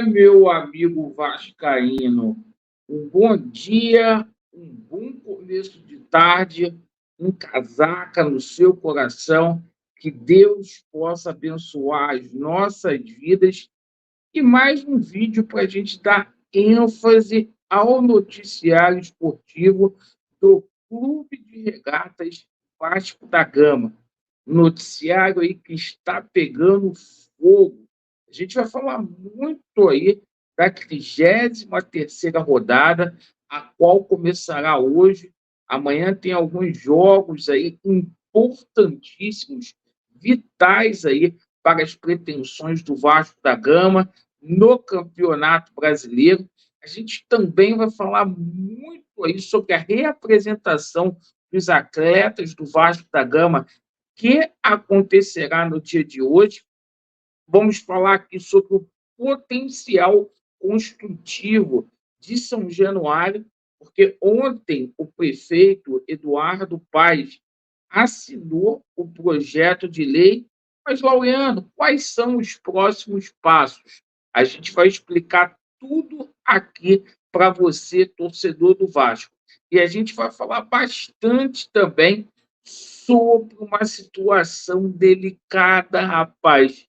Meu amigo vascaíno, um bom dia, um bom começo de tarde, um casaca no seu coração, que Deus possa abençoar as nossas vidas e mais um vídeo para a gente dar ênfase ao noticiário esportivo do Clube de Regatas Vasco da Gama. Noticiário aí que está pegando fogo. A gente vai falar muito aí da 33ª rodada, a qual começará hoje. Amanhã tem alguns jogos aí importantíssimos, vitais aí para as pretensões do Vasco da Gama no Campeonato Brasileiro. A gente também vai falar muito aí sobre a reapresentação dos atletas do Vasco da Gama que acontecerá no dia de hoje. Vamos falar aqui sobre o potencial construtivo de São Januário, porque ontem o prefeito Eduardo Paes assinou o projeto de lei. Mas, Laureano, quais são os próximos passos? A gente vai explicar tudo aqui para você, torcedor do Vasco. E a gente vai falar bastante também sobre uma situação delicada, rapaz.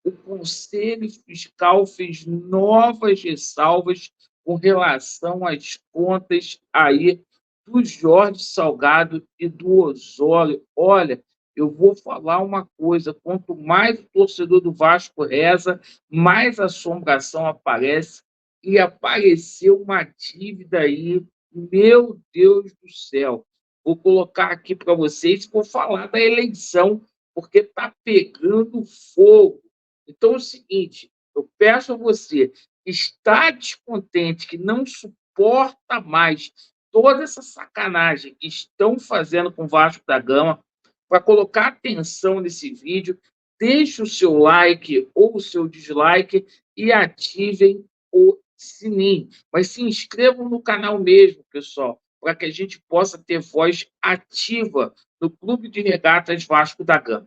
O Conselho Fiscal fez novas ressalvas com relação às contas aí do Jorge Salgado e do Osório. Olha, eu vou falar uma coisa: quanto mais o torcedor do Vasco reza, mais assombração aparece. E apareceu uma dívida aí, meu Deus do céu. Vou colocar aqui para vocês, vou falar da eleição, porque está pegando fogo. Então é o seguinte, eu peço a você que está descontente, que não suporta mais toda essa sacanagem que estão fazendo com o Vasco da Gama, para colocar atenção nesse vídeo, deixe o seu like ou o seu dislike e ativem o sininho. Mas se inscrevam no canal mesmo, pessoal, para que a gente possa ter voz ativa no Clube de Regatas Vasco da Gama.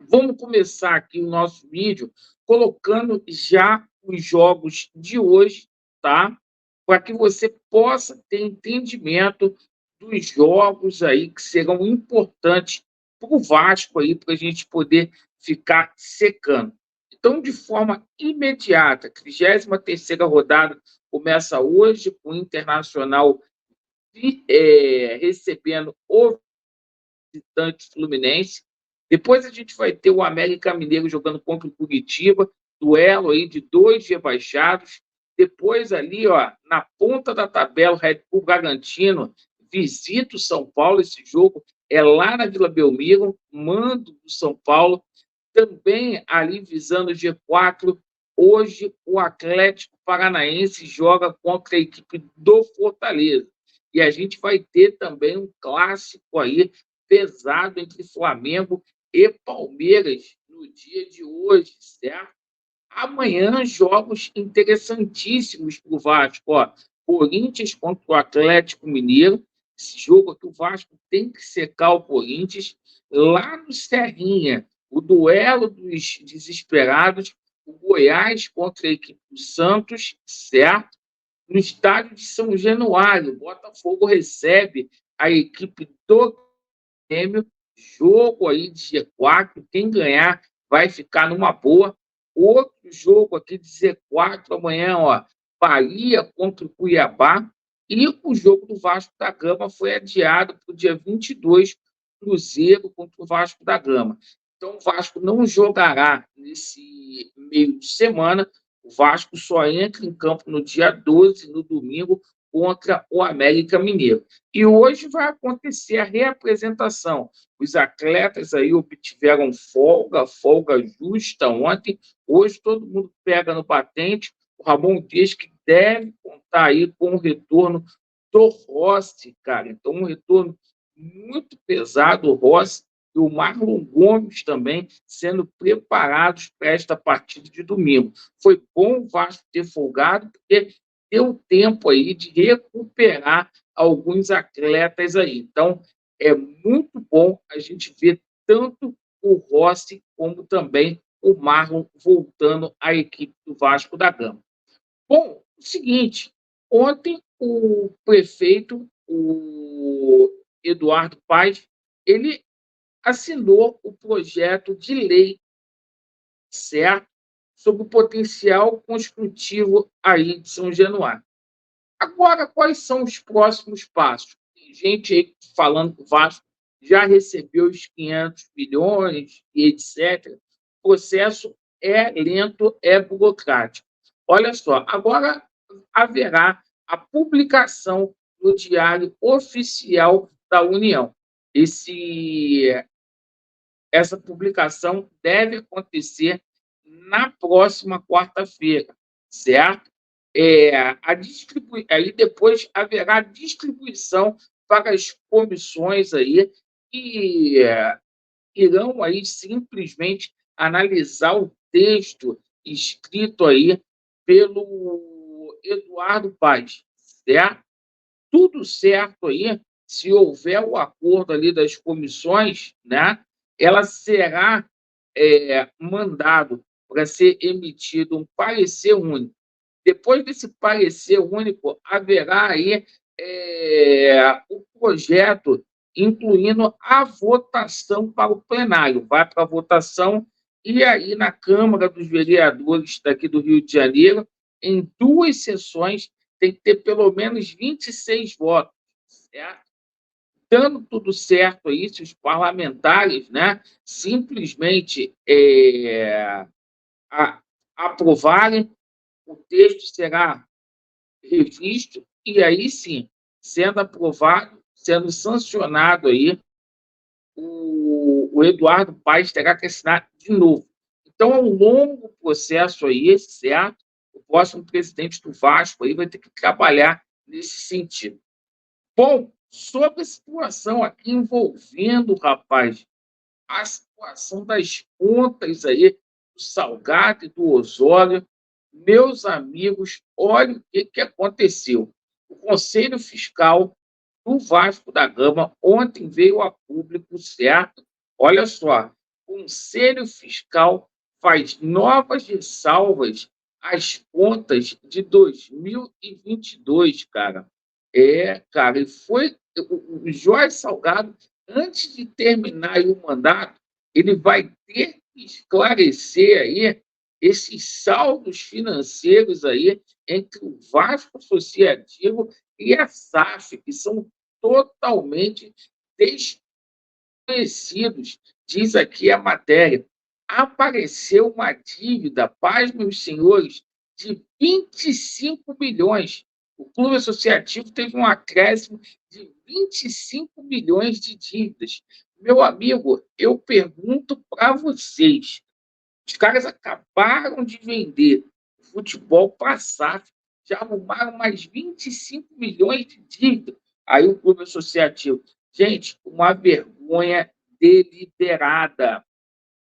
Vamos começar aqui o nosso vídeo colocando já os jogos de hoje, tá? Para que você possa ter entendimento dos jogos aí que serão importantes para o Vasco aí, para a gente poder ficar secando. Então, de forma imediata, a 33ª rodada começa hoje com o Internacional recebendo o visitante Fluminense. Depois a gente vai ter o América Mineiro jogando contra o Curitiba, duelo aí de dois rebaixados. Depois ali, ó, na ponta da tabela, o Red Bull Bragantino visita o São Paulo. Esse jogo é lá na Vila Belmiro, mando do São Paulo. Também ali visando o G4, hoje o Atlético Paranaense joga contra a equipe do Fortaleza. E a gente vai ter também um clássico aí pesado entre Flamengo e Palmeiras no dia de hoje, certo? Amanhã, jogos interessantíssimos para o Vasco. Ó, Corinthians contra o Atlético Mineiro. Esse jogo aqui, o Vasco tem que secar o Corinthians. Lá no Serrinha, o duelo dos desesperados, o Goiás contra a equipe do Santos, certo? No estádio de São Januário, o Botafogo recebe a equipe do Grêmio, jogo aí de G4, quem ganhar vai ficar numa boa. Outro jogo aqui de Z4 amanhã, ó, Bahia contra o Cuiabá, e o jogo do Vasco da Gama foi adiado para o dia 22, Cruzeiro contra o Vasco da Gama. Então o Vasco não jogará nesse meio de semana, o Vasco só entra em campo no dia 12, no domingo, contra o América Mineiro. E hoje vai acontecer a reapresentação. Os atletas aí obtiveram folga justa ontem. Hoje todo mundo pega no batente. O Ramon diz que deve contar aí com o retorno do Rossi, cara. Então, um retorno muito pesado, o Rossi, e o Marlon Gomes também sendo preparados para esta partida de domingo. Foi bom o Vasco ter folgado, porque deu tempo aí de recuperar alguns atletas aí. Então, é muito bom a gente ver tanto o Rossi como também o Marlon voltando à equipe do Vasco da Gama. Bom, o seguinte, ontem o prefeito, o Eduardo Paes, ele assinou o projeto de lei, certo? Sobre o potencial construtivo aí de São Januário. Agora, quais são os próximos passos? Tem gente aí falando que o Vasco já recebeu os 500 milhões e etc. O processo é lento, é burocrático. Olha só, agora haverá a publicação no Diário Oficial da União. Essa publicação deve acontecer na próxima quarta-feira, certo? Aí depois haverá distribuição para as comissões aí que irão aí simplesmente analisar o texto escrito aí pelo Eduardo Paes, certo? Tudo certo aí, se houver o acordo ali das comissões, né, ela será mandado para ser emitido um parecer único. Depois desse parecer único, haverá aí o projeto, incluindo a votação para o plenário. Vai para a votação, e aí na Câmara dos Vereadores daqui do Rio de Janeiro, em 2 sessões, tem que ter pelo menos 26 votos, certo? Dando tudo certo aí, se os parlamentares, né, simplesmente aprovarem, o texto será revisto e aí sim, sendo aprovado, sendo sancionado aí, o Eduardo Paes terá que assinar de novo. Então, é um longo processo aí, certo? O próximo presidente do Vasco aí vai ter que trabalhar nesse sentido. Bom, sobre a situação aqui envolvendo, rapaz, a situação das contas aí do Salgado e do Osório, meus amigos, olha o que aconteceu. O Conselho Fiscal do Vasco da Gama ontem veio a público, certo? Olha só, o Conselho Fiscal faz novas ressalvas às contas de 2022, cara. Cara, e foi o Jorge Salgado, antes de terminar o mandato, ele vai ter que esclarecer aí esses saldos financeiros aí entre o Vasco Associativo e a SAF, que são totalmente desconhecidos, diz aqui a matéria. Apareceu uma dívida, paz, meus senhores, de 25 milhões. O clube associativo teve um acréscimo de 25 milhões de dívidas. Meu amigo, eu pergunto para vocês, os caras acabaram de vender futebol para a SAF, já arrumaram mais 25 milhões de dívida. Aí o clube associativo. Gente, uma vergonha deliberada.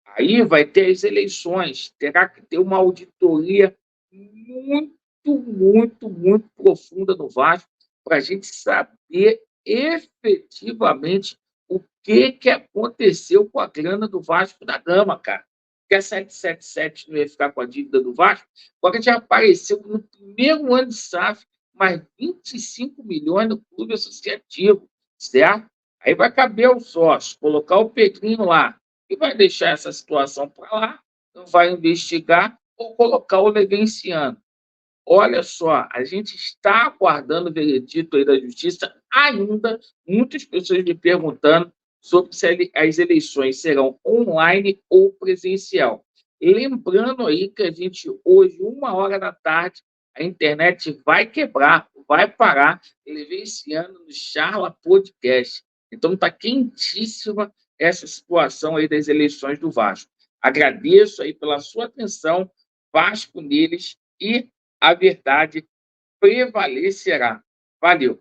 Aí vai ter as eleições, terá que ter uma auditoria muito, muito profunda no Vasco para a gente saber efetivamente o que aconteceu com a grana do Vasco da Gama, cara. Porque a 777 não ia ficar com a dívida do Vasco, agora já apareceu no primeiro ano de SAF mais 25 milhões no clube associativo, certo? Aí vai caber ao sócio colocar o Pedrinho lá, e vai deixar essa situação para lá, não vai investigar ou colocar o Levenciano. Olha só, a gente está aguardando o veredito aí da Justiça ainda, muitas pessoas me perguntando sobre se as eleições serão online ou presencial. Lembrando aí que a gente, hoje, 1 hora da tarde, a internet vai quebrar, vai parar. Eu levei esse ano no Charla Podcast. Então, está quentíssima essa situação aí das eleições do Vasco. Agradeço aí pela sua atenção, Vasco neles, e a verdade prevalecerá. Valeu!